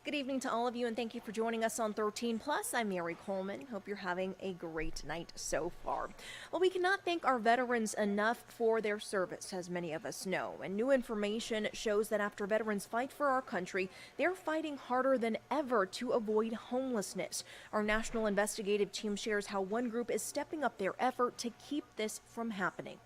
Good evening to all of you, and thank you for joining us on 13 Plus. I'm Mary Coleman. Hope you're having a great night so far. Well, we cannot thank our veterans enough for their service, as many of us know. And new information shows that after veterans fight for our country, they're fighting harder than ever to avoid homelessness. Our national investigative team shares how one group is stepping up their effort to keep this from happening.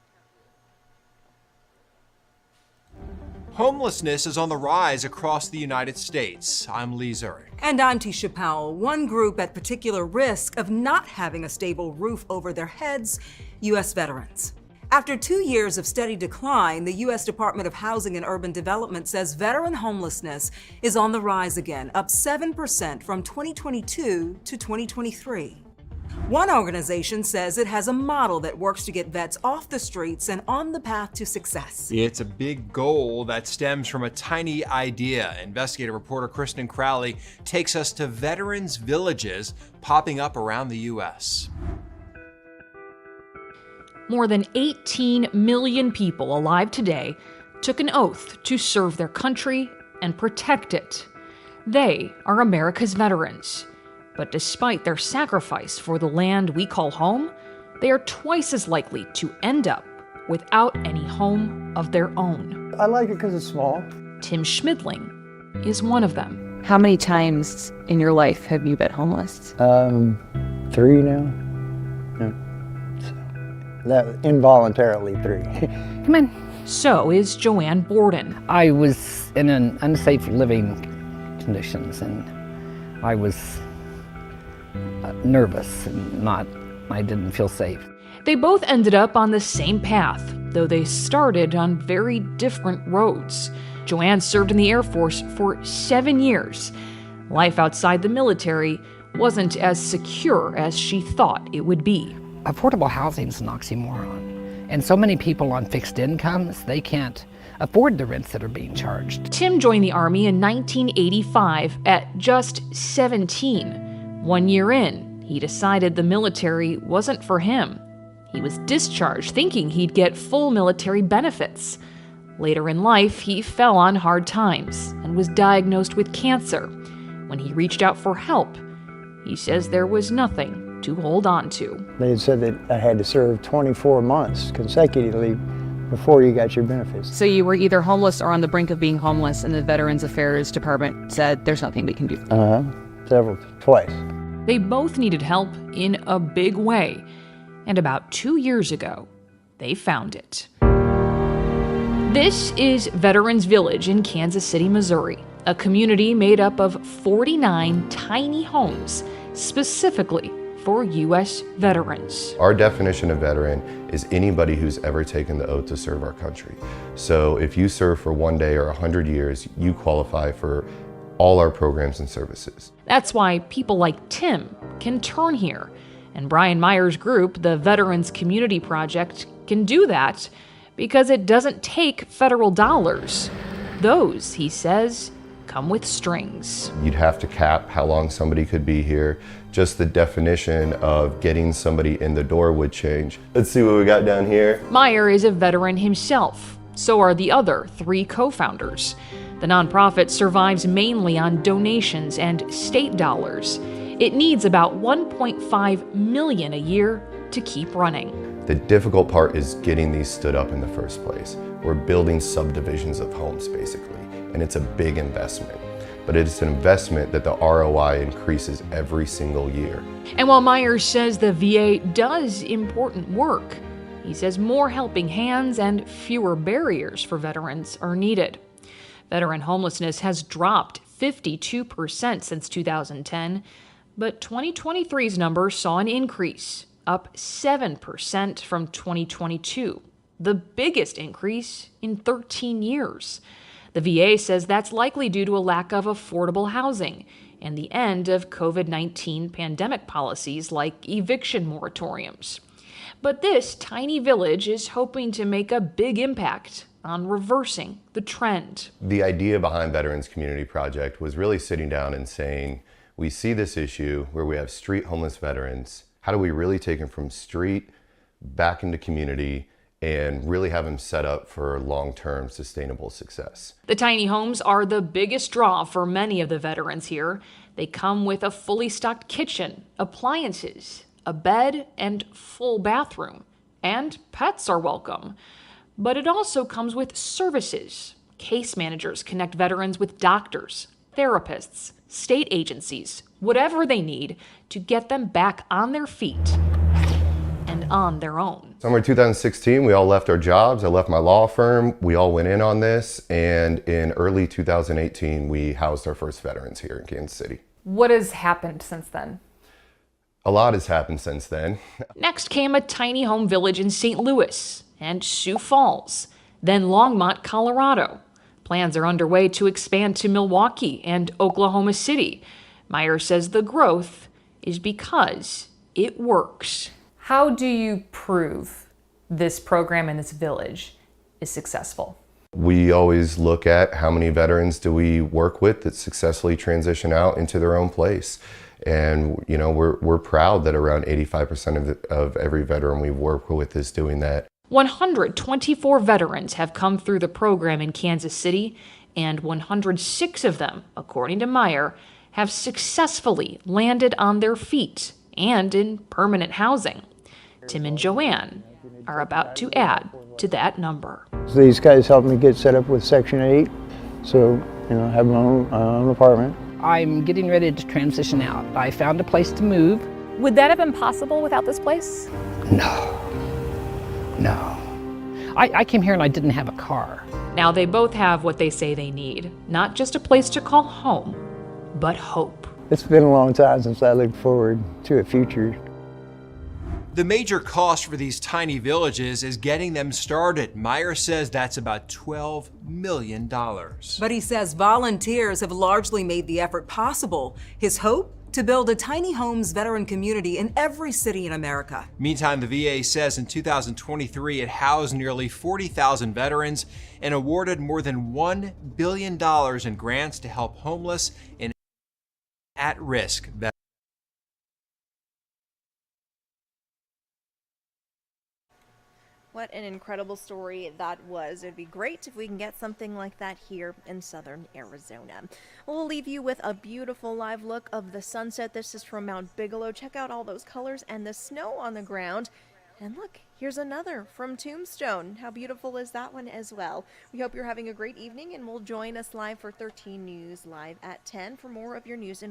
Homelessness is on the rise across the United States. I'm Lee Zurich. And I'm Tisha Powell. One group at particular risk of not having a stable roof over their heads, U.S. veterans. After 2 years of steady decline, the U.S. Department of Housing and Urban Development says veteran homelessness is on the rise again, up 7% from 2022 to 2023. One organization says it has a model that works to get vets off the streets and on the path to success. It's a big goal that stems from a tiny idea. Investigative reporter Kristen Crowley takes us to veterans' villages popping up around the U.S. More than 18 million people alive today took an oath to serve their country and protect it. They are America's veterans. But despite their sacrifice for the land we call home, they are twice as likely to end up without any home of their own. I like it because it's small. Tim Schmidling is one of them. How many times in your life have you been homeless? 3 now. Yeah. So, that involuntarily 3. Come on. So is Joanne Borden. I was in an unsafe living conditions, and I was nervous and I didn't feel safe. They both ended up on the same path, though they started on very different roads. Joanne served in the Air Force for 7 years. Life outside the military wasn't as secure as she thought it would be. Affordable housing is an oxymoron, and so many people on fixed incomes, they can't afford the rents that are being charged. Tim joined the Army in 1985 at just 17. 1 year in, he decided the military wasn't for him. He was discharged thinking he'd get full military benefits. Later in life, he fell on hard times and was diagnosed with cancer. When he reached out for help, he says there was nothing to hold on to. They had said that I had to serve 24 months consecutively before you got your benefits. So you were either homeless or on the brink of being homeless, and the Veterans Affairs Department said there's nothing we can do. Twice. They both needed help in a big way. And about 2 years ago, they found it. This is Veterans Village in Kansas City, Missouri, a community made up of 49 tiny homes, specifically for U.S. veterans. Our definition of veteran is anybody who's ever taken the oath to serve our country. So if you serve for 1 day or 100 years, you qualify for all our programs and services. That's why people like Tim can turn here. And Brian Meyer's group, the Veterans Community Project, can do that because it doesn't take federal dollars. Those, he says, come with strings. You'd have to cap how long somebody could be here. Just the definition of getting somebody in the door would change. Let's see what we got down here. Meyer is a veteran himself. So are the other 3 co-founders. The nonprofit survives mainly on donations and state dollars. It needs about $1.5 million a year to keep running. The difficult part is getting these stood up in the first place. We're building subdivisions of homes, basically, and it's a big investment. But it's an investment that the ROI increases every single year. And while Myers says the VA does important work, he says more helping hands and fewer barriers for veterans are needed. Veteran homelessness has dropped 52% since 2010, but 2023's numbers saw an increase, up 7% from 2022, the biggest increase in 13 years. The VA says that's likely due to a lack of affordable housing and the end of COVID-19 pandemic policies like eviction moratoriums. But this tiny village is hoping to make a big impact on reversing the trend. The idea behind Veterans Community Project was really sitting down and saying, we see this issue where we have street homeless veterans. How do we really take them from street back into community and really have them set up for long-term sustainable success. The tiny homes are the biggest draw for many of the veterans here. They come with a fully stocked kitchen, appliances, a bed, and full bathroom. And pets are welcome. But it also comes with services. Case managers connect veterans with doctors, therapists, state agencies, whatever they need to get them back on their feet and on their own. Summer 2016, we all left our jobs. I left my law firm. We all went in on this. And in early 2018, we housed our first veterans here in Kansas City. What has happened since then? A lot has happened since then. Next came a tiny home village in St. Louis and Sioux Falls, then Longmont, Colorado. Plans are underway to expand to Milwaukee and Oklahoma City. Meyer says the growth is because it works. How do you prove this program in this village is successful? We always look at how many veterans do we work with that successfully transition out into their own place. And you know, we're proud that around 85% of every veteran we work with is doing that. 124 veterans have come through the program in Kansas City, and 106 of them, according to Meyer, have successfully landed on their feet and in permanent housing. Tim and Joanne are about to add to that number. So these guys helped me get set up with Section 8, so you know, I have my own apartment. I'm getting ready to transition out. I found a place to move. Would that have been possible without this place? No. I came here and I didn't have a car. Now they both have what they say they need, not just a place to call home, but hope. It's been a long time since I looked forward to a future. The major cost for these tiny villages is getting them started. Meyer says that's about $12 million. But he says volunteers have largely made the effort possible. His hope? To build a tiny homes veteran community in every city in America. Meantime, the VA says in 2023 it housed nearly 40,000 veterans and awarded more than $1 billion in grants to help homeless and at-risk veterans. What an incredible story that was. It'd be great if we can get something like that here in southern Arizona. We'll leave you with a beautiful live look of the sunset. This is from Mount Bigelow. Check out all those colors and the snow on the ground. And look, here's another from Tombstone. How beautiful is that one as well? We hope you're having a great evening, and will join us live for 13 News Live at 10 for more of your news and